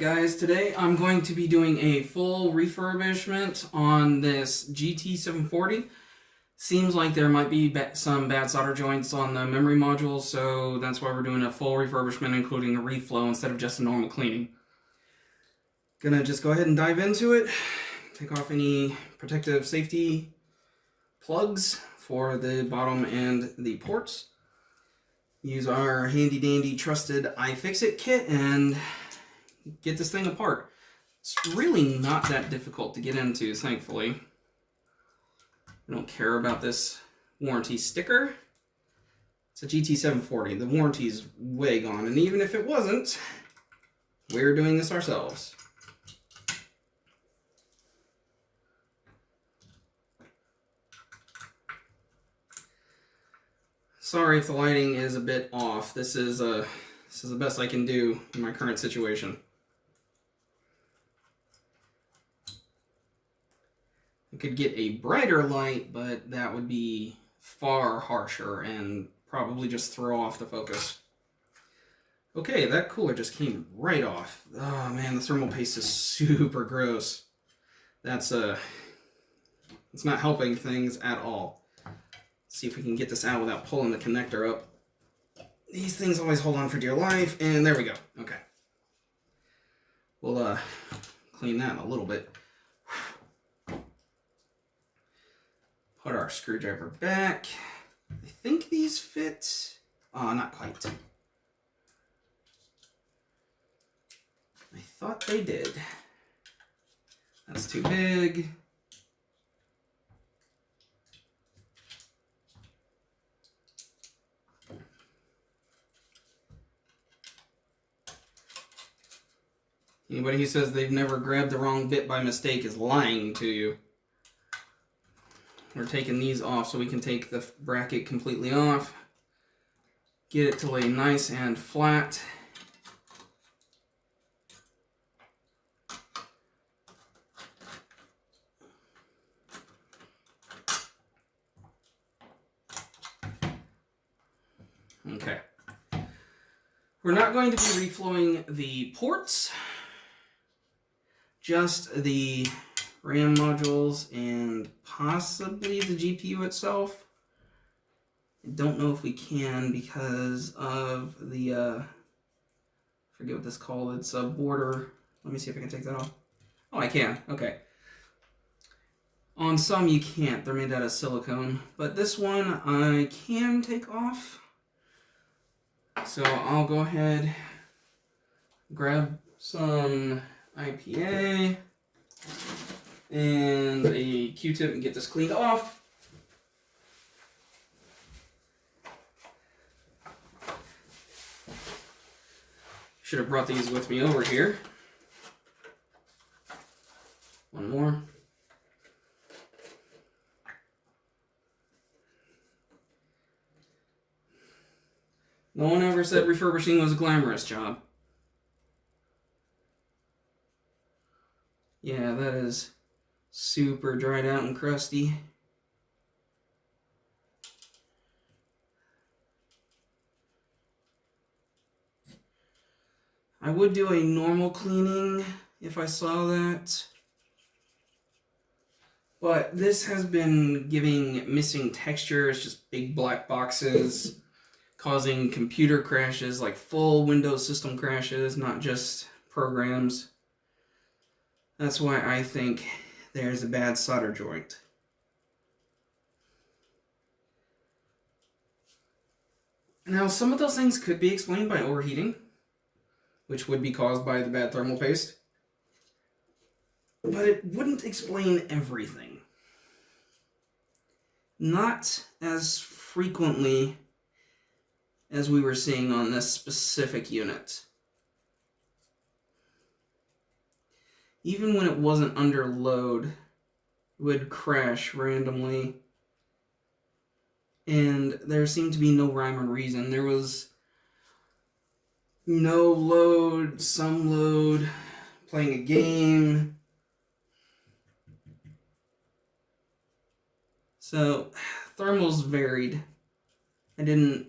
Alright guys, today I'm going to be doing a full refurbishment on this GT740. Seems like there might be some bad solder joints on the memory module, so that's why we're doing a full refurbishment including a reflow instead of just a normal cleaning. Gonna just go ahead and dive into it. Take off any protective safety plugs for the bottom and the ports. Use our handy dandy trusted iFixit kit and get this thing apart. It's really not that difficult to get into, thankfully. I don't care about this warranty sticker. It's a GT740. The warranty's way gone, and even if it wasn't, we're doing this ourselves. Sorry if the lighting is a bit off. This is the best I can do in my current situation. I could get a brighter light, but that would be far harsher and probably just throw off the focus. Okay, that cooler just came right off. Oh man, the thermal paste is super gross. It's not helping things at all. See if we can get this out without pulling the connector up. These things always hold on for dear life, and there we go. Okay. We'll clean that a little bit. Put our screwdriver back. I think these fit. Not quite. I thought they did. That's too big. Anybody who says they've never grabbed the wrong bit by mistake is lying to you. We're taking these off so we can take the bracket completely off. Get it to lay nice and flat. Okay. We're not going to be reflowing the ports. Just the RAM modules and possibly the GPU itself. I don't know if we can because of the, I forget what this is called. It's a border. Let me see if I can take that off. Oh, I can. Okay. On some you can't. They're made out of silicone. But this one I can take off. So I'll go ahead, grab some IPA and a Q-tip and get this cleaned off. Should have brought these with me over here. One more. No one ever said refurbishing was a glamorous job. Yeah, that is super dried out and crusty. I would do a normal cleaning if I saw that. But this has been giving missing textures, just big black boxes, causing computer crashes, like full Windows system crashes, not just programs. That's why I think there's a bad solder joint. Now, some of those things could be explained by overheating, which would be caused by the bad thermal paste. But it wouldn't explain everything. Not as frequently as we were seeing on this specific unit. Even when it wasn't under load, it would crash randomly. And there seemed to be no rhyme or reason. There was no load, some load, playing a game. So, thermals varied. I didn't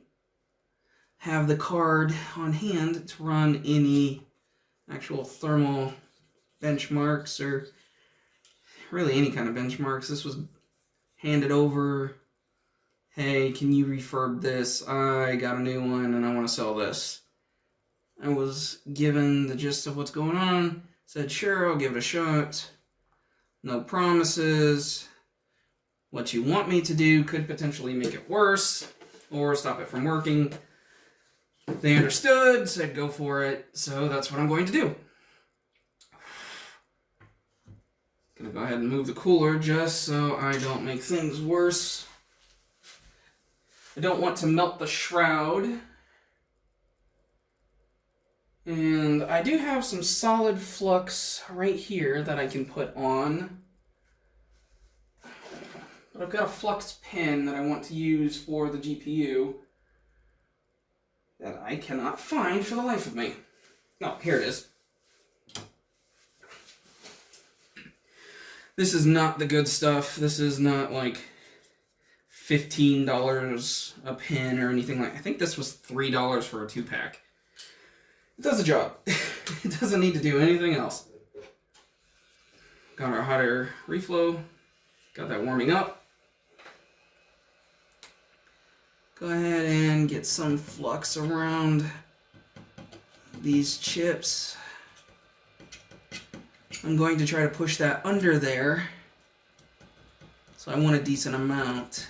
have the card on hand to run any actual thermal benchmarks or really any kind of benchmarks. This was handed over. Hey, can you refurb this? I got a new one and I want to sell this. I was given the gist of what's going on. Said, sure, I'll give it a shot. No promises. What you want me to do could potentially make it worse or stop it from working. They understood, said go for it, so that's what I'm going to do. Gonna go ahead and move the cooler just so I don't make things worse. I don't want to melt the shroud. And I do have some solid flux right here that I can put on. But I've got a flux pin that I want to use for the GPU that I cannot find for the life of me. Oh, here it is. This is not the good stuff. This is not like $15 a pin or anything like that. I think this was $3 for a 2-pack. It does the job. It doesn't need to do anything else. Got our hot air reflow. Got that warming up. Go ahead and get some flux around these chips. I'm going to try to push that under there. So I want a decent amount.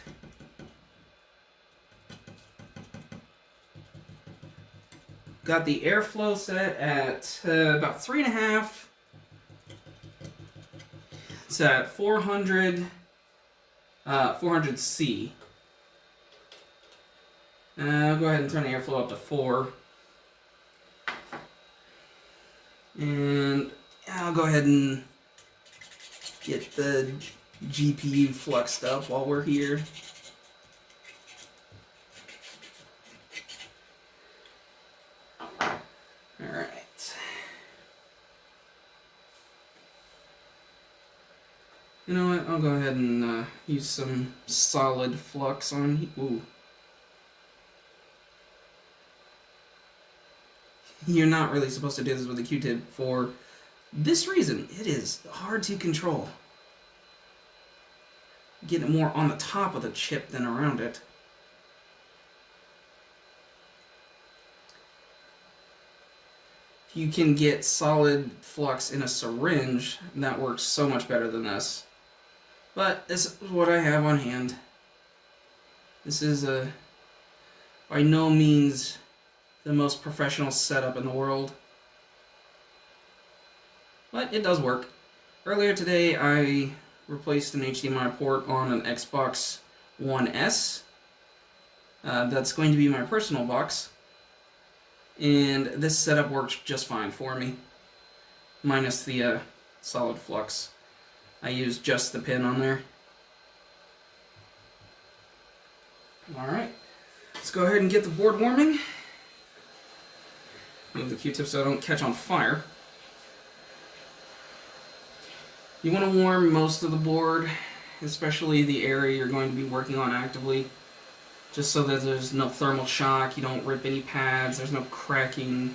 Got the airflow set at about 3.5. It's at 400 C. I'll go ahead and turn the airflow up to 4. And I'll go ahead and get the GPU fluxed up while we're here. Alright. You know what? I'll go ahead and use some solid flux on. Ooh. You're not really supposed to do this with a Q-tip for this reason. It is hard to control. Get it more on the top of the chip than around it. If you can get solid flux in a syringe, that works so much better than this. But this is what I have on hand. This is by no means the most professional setup in the world. But it does work. Earlier today I replaced an HDMI port on an Xbox One S. That's going to be my personal box. And this setup works just fine for me. Minus the solid flux. I used just the pin on there. Alright. Let's go ahead and get the board warming. Move the Q-tip so I don't catch on fire. You want to warm most of the board, especially the area you're going to be working on actively, just so that there's no thermal shock, you don't rip any pads, there's no cracking.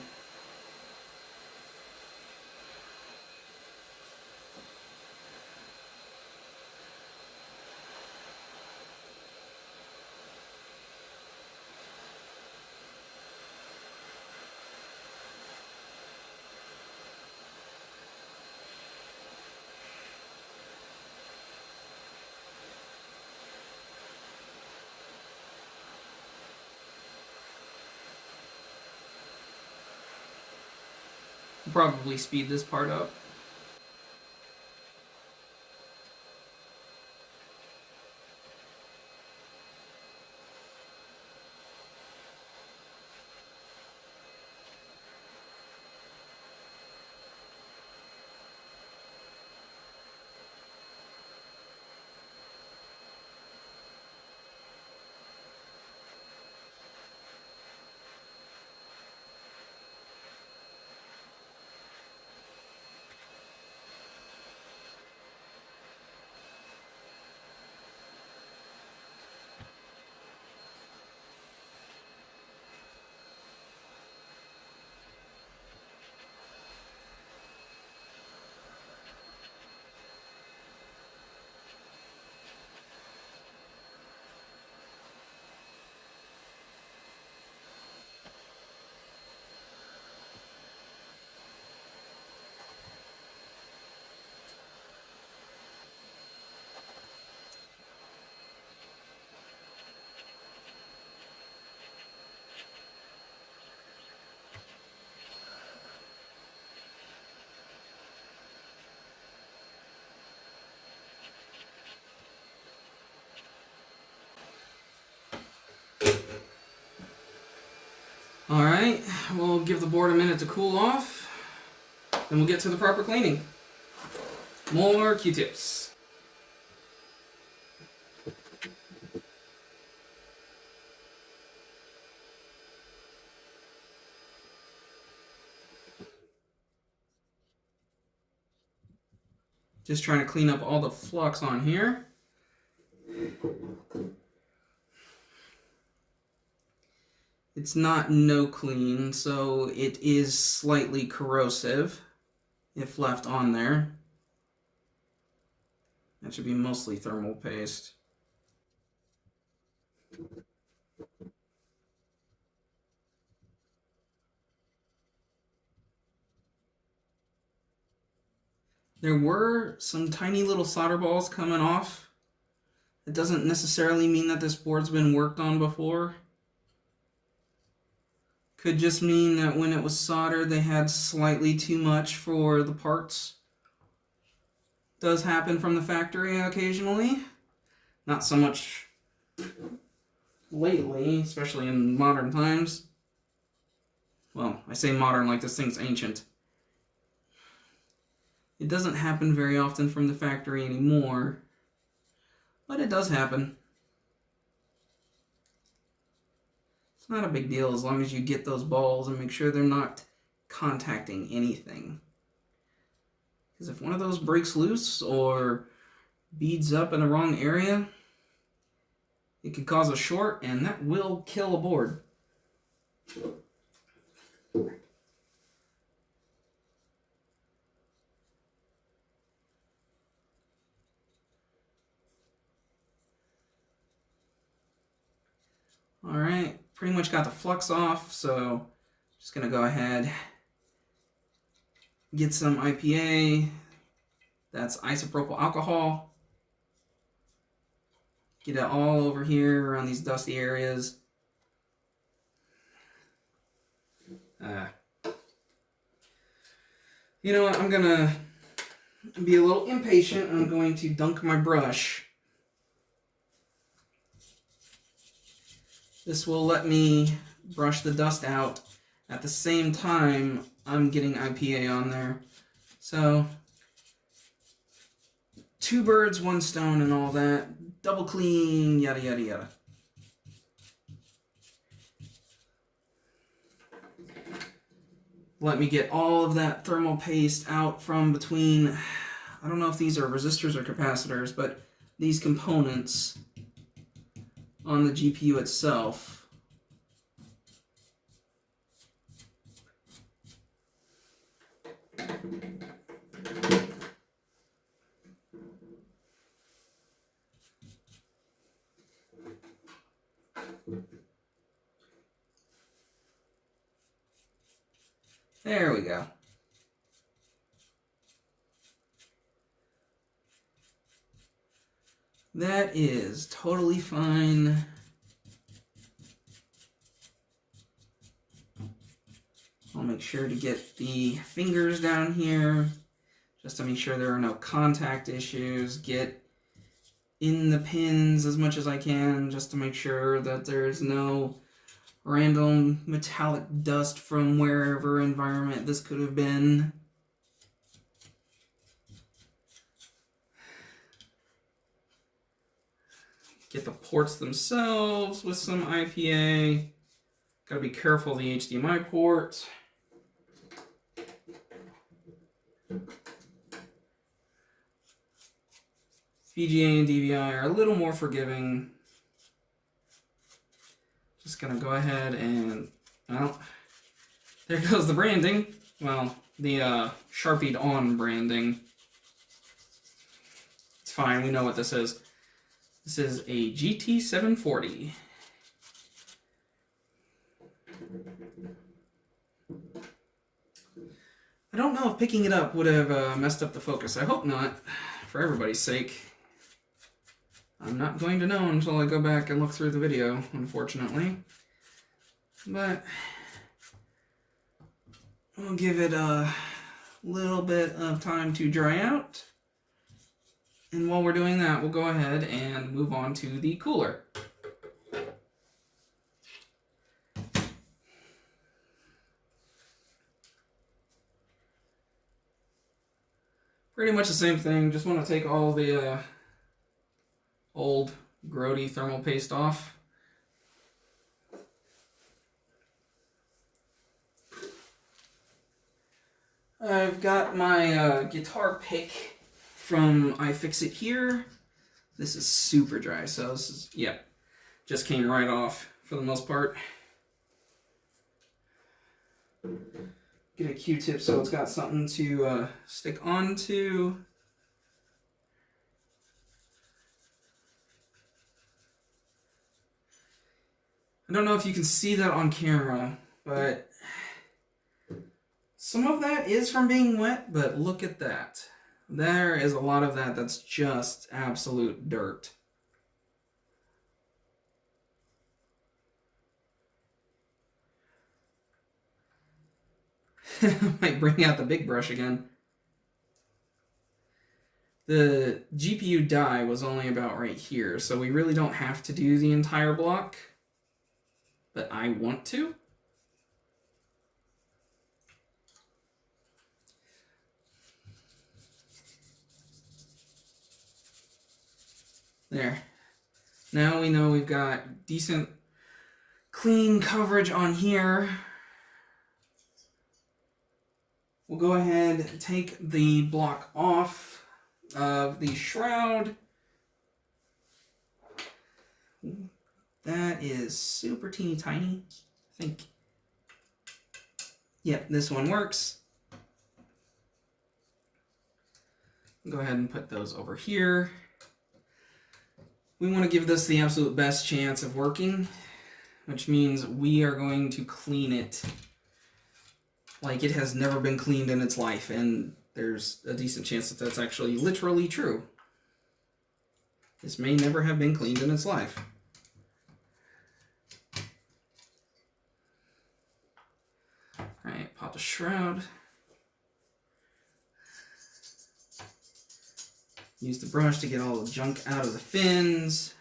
Probably speed this part up. we'll give the board a minute to cool off, then we'll get to the proper cleaning. More Q-tips. Just trying to clean up all the flux on here. It's not no clean, so it is slightly corrosive if left on there. That should be mostly thermal paste. There were some tiny little solder balls coming off. It doesn't necessarily mean that this board's been worked on before. Could just mean that when it was soldered, they had slightly too much for the parts. Does happen from the factory occasionally. Not so much lately, especially in modern times. Well, I say modern like this thing's ancient. It doesn't happen very often from the factory anymore, but it does happen. It's not a big deal as long as you get those balls and make sure they're not contacting anything. Because if one of those breaks loose or beads up in the wrong area, it could cause a short, and that will kill a board. Alright, pretty much got the flux off, so just going to go ahead, get some IPA, that's isopropyl alcohol, get it all over here around these dusty areas. You know what, I'm going to be a little impatient. I'm going to dunk my brush. This will let me brush the dust out at the same time I'm getting IPA on there. So, 2 birds, 1 stone and all that. Double clean, yada yada yada. Let me get all of that thermal paste out from between, I don't know if these are resistors or capacitors, but these components on the GPU itself. There we go. That is totally fine. I'll make sure to get the fingers down here just to make sure there are no contact issues. Get in the pins as much as I can just to make sure that there's no random metallic dust from wherever environment this could have been. Get the ports themselves with some IPA. Gotta be careful of the HDMI port. VGA and DVI are a little more forgiving. Just gonna go ahead and, well, there goes the branding. Well, the Sharpied on branding. It's fine, we know what this is. This is a GT740. I don't know if picking it up would have messed up the focus. I hope not, for everybody's sake. I'm not going to know until I go back and look through the video, unfortunately. But we'll give it a little bit of time to dry out. And while we're doing that, we'll go ahead and move on to the cooler. Pretty much the same thing. Just want to take all the old grody thermal paste off. I've got my guitar pick from iFixit here. This is super dry, so this is, yeah, just came right off for the most part. Get a Q-tip so it's got something to stick onto. I don't know if you can see that on camera, but some of that is from being wet, but look at that. There is a lot of that that's just absolute dirt. Might bring out the big brush again. The GPU die was only about right here, so we really don't have to do the entire block, but I want to. There. Now we know we've got decent clean coverage on here. We'll go ahead and take the block off of the shroud. That is super teeny tiny, I think. Yep, this one works. Go ahead and put those over here. We want to give this the absolute best chance of working, which means we are going to clean it like it has never been cleaned in its life, and there's a decent chance that that's actually literally true. This may never have been cleaned in its life. Alright, pop the shroud. Use the brush to get all the junk out of the fins.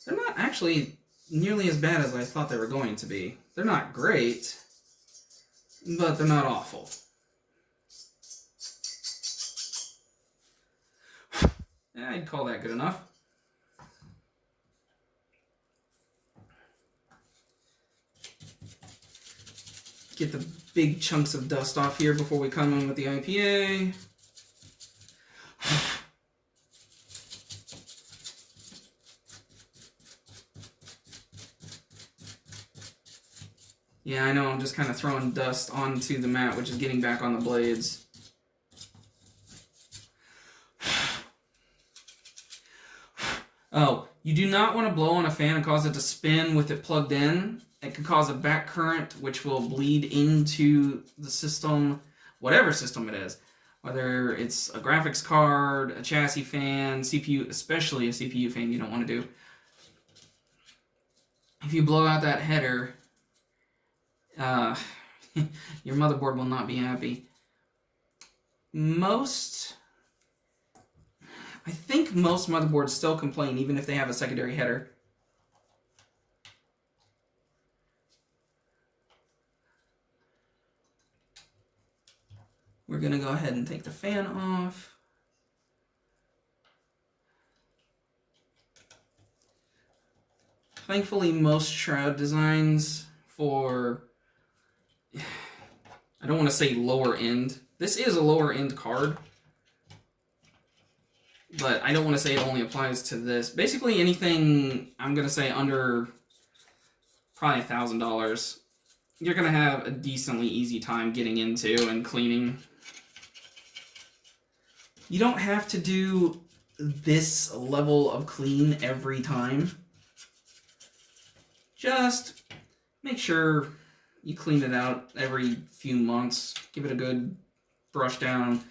They're not actually nearly as bad as I thought they were going to be. They're not great, but they're not awful. Yeah, I'd call that good enough. Get the big chunks of dust off here before we come in with the IPA. Yeah, I know, I'm just kind of throwing dust onto the mat, which is getting back on the blades. Oh, you do not want to blow on a fan and cause it to spin with it plugged in. It can cause a back current, which will bleed into the system, whatever system it is. Whether it's a graphics card, a chassis fan, CPU, especially a CPU fan you don't want to do. If you blow out that header, your motherboard will not be happy. I think most motherboards still complain even if they have a secondary header. We're going to go ahead and take the fan off. Thankfully, most shroud designs for, I don't want to say lower end. This is a lower end card, but I don't want to say it only applies to this. Basically anything, I'm going to say under probably $1,000, you're going to have a decently easy time getting into and cleaning. You don't have to do this level of clean every time. Just make sure you clean it out every few months. Give it a good brush down.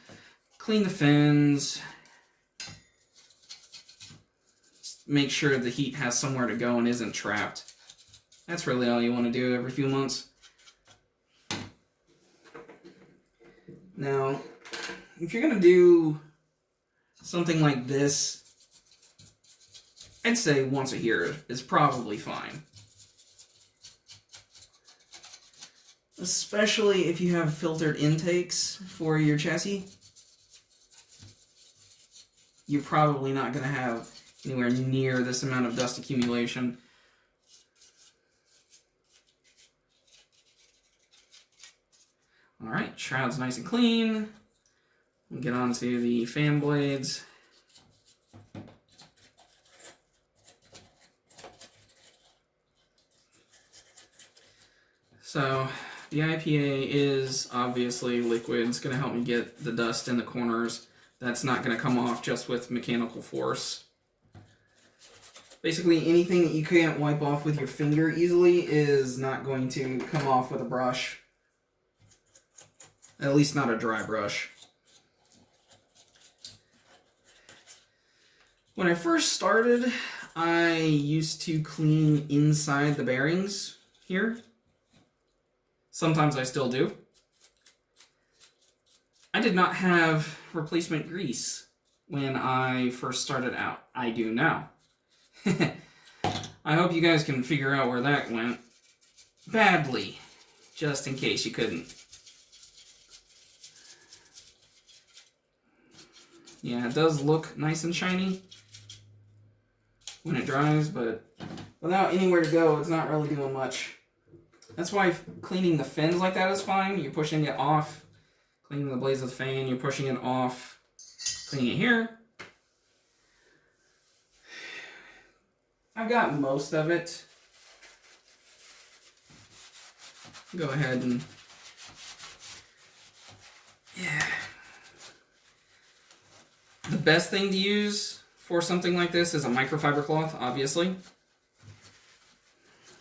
Clean the fins. Just make sure the heat has somewhere to go and isn't trapped. That's really all you want to do every few months. Now, if you're going to do something like this, I'd say once a year is probably fine. especially if you have filtered intakes for your chassis. You're probably not going to have anywhere near this amount of dust accumulation. Alright, shroud's nice and clean. We'll get on to the fan blades. So, the IPA is obviously liquid. It's going to help me get the dust in the corners. That's not going to come off just with mechanical force. Basically, anything that you can't wipe off with your finger easily is not going to come off with a brush. At least not a dry brush. When I first started, I used to clean inside the bearings here. Sometimes I still do. I did not have replacement grease when I first started out. I do now. I hope you guys can figure out where that went. Badly, just in case you couldn't. Yeah, it does look nice and shiny when it dries, but without anywhere to go, it's not really doing much. That's why cleaning the fins like that is fine. You're pushing it off. Cleaning the blades of the fan, you're pushing it off. Cleaning it here. I've got most of it. Go ahead and... yeah. The best thing to use for something like this is a microfiber cloth, obviously.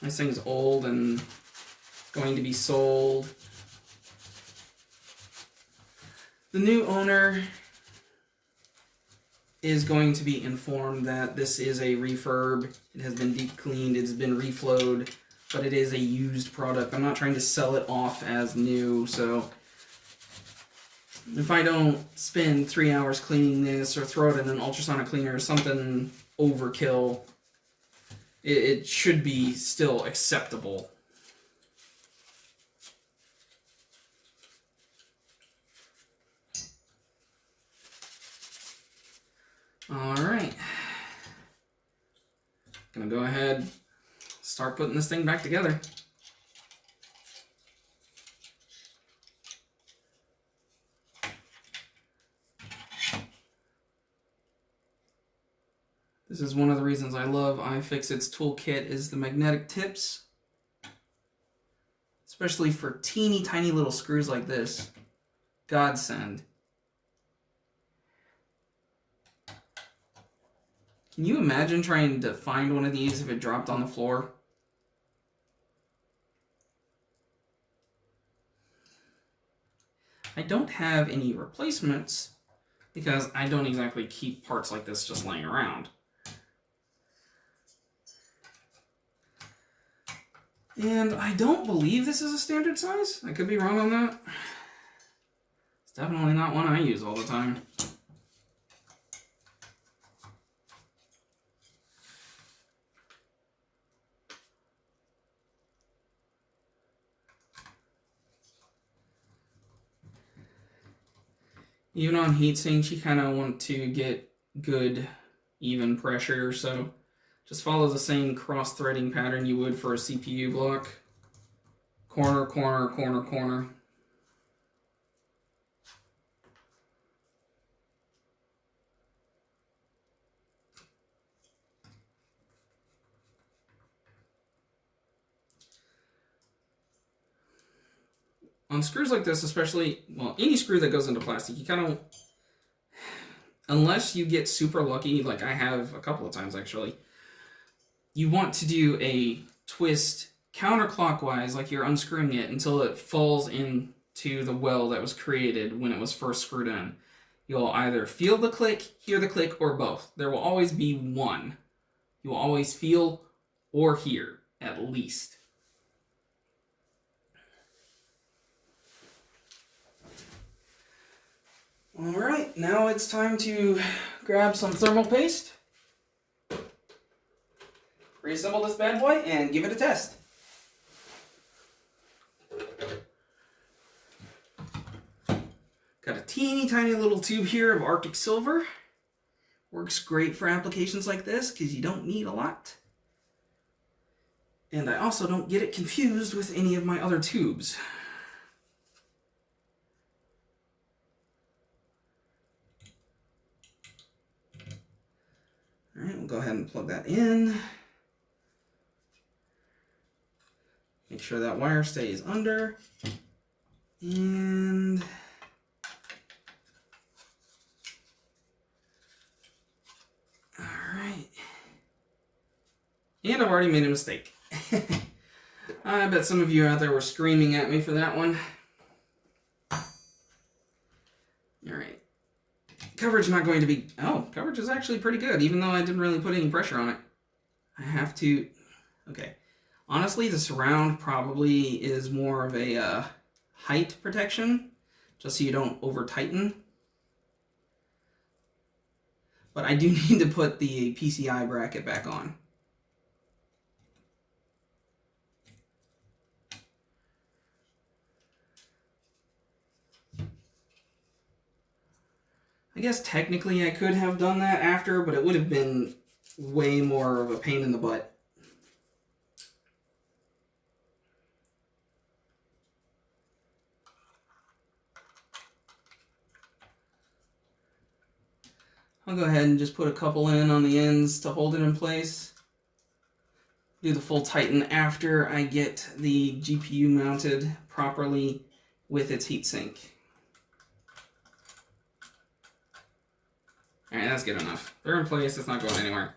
This thing's old and going to be sold. The new owner is going to be informed that this is a refurb. It has been deep cleaned, it's been reflowed, but it is a used product. I'm not trying to sell it off as new, so if I don't spend 3 hours cleaning this or throw it in an ultrasonic cleaner or something overkill, it should be still acceptable. Alright. Gonna go ahead, start putting this thing back together. This is one of the reasons I love iFixit's toolkit is the magnetic tips. Especially for teeny tiny little screws like this. Godsend. Can you imagine trying to find one of these if it dropped on the floor? I don't have any replacements because I don't exactly keep parts like this just laying around. And I don't believe this is a standard size. I could be wrong on that. It's definitely not one I use all the time. Even on heat sinks, you kind of want to get good, even pressure, so just follow the same cross-threading pattern you would for a CPU block. Corner, corner, corner, corner. On screws like this, especially, well, any screw that goes into plastic, you kind of, unless you get super lucky, like I have a couple of times actually, you want to do a twist counterclockwise, like you're unscrewing it, until it falls into the well that was created when it was first screwed in. You'll either feel the click, hear the click, or both. There will always be one. You will always feel or hear, at least. Alright, now it's time to grab some thermal paste, reassemble this bad boy, and give it a test. Got a teeny tiny little tube here of Arctic Silver. Works great for applications like this because you don't need a lot. And I also don't get it confused with any of my other tubes. Alright, we'll go ahead and plug that in. Make sure that wire stays under. And alright. And I've already made a mistake. I bet some of you out there were screaming at me for that one. Alright. Coverage not going to be... Oh, coverage is actually pretty good, even though I didn't really put any pressure on it. I have to... Okay. Honestly, the surround probably is more of a height protection, just so you don't over-tighten. But I do need to put the PCI bracket back on. I guess technically I could have done that after, but it would have been way more of a pain in the butt. I'll go ahead and just put a couple in on the ends to hold it in place. Do the full tighten after I get the GPU mounted properly with its heatsink. Alright, that's good enough. They're in place, it's not going anywhere.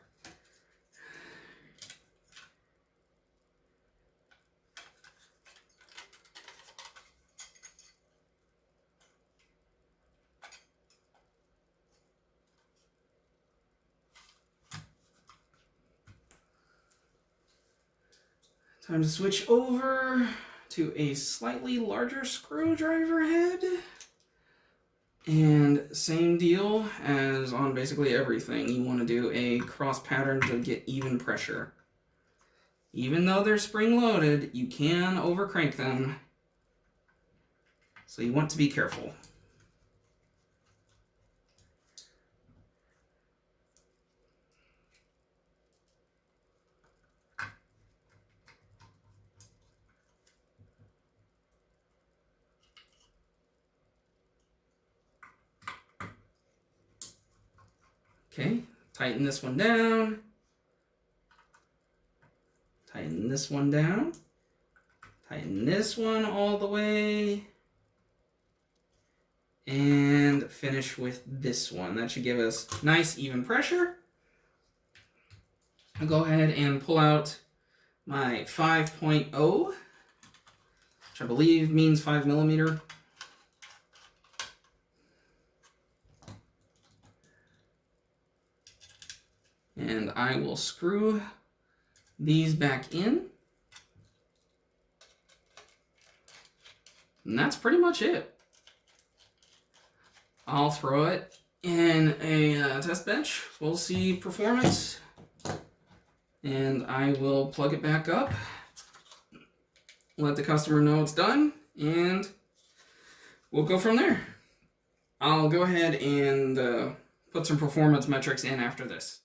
Time to switch over to a slightly larger screwdriver head. And same deal as on basically everything. You want to do a cross pattern to get even pressure. Even though they're spring loaded, you can over crank them. So you want to be careful. Okay, tighten this one down. Tighten this one down. Tighten this one all the way. And finish with this one. That should give us nice even pressure. I'll go ahead and pull out my 5.0, which I believe means 5 millimeter. And I will screw these back in. And that's pretty much it. I'll throw it in a test bench. We'll see performance. And I will plug it back up. Let the customer know it's done. And we'll go from there. I'll go ahead and put some performance metrics in after this.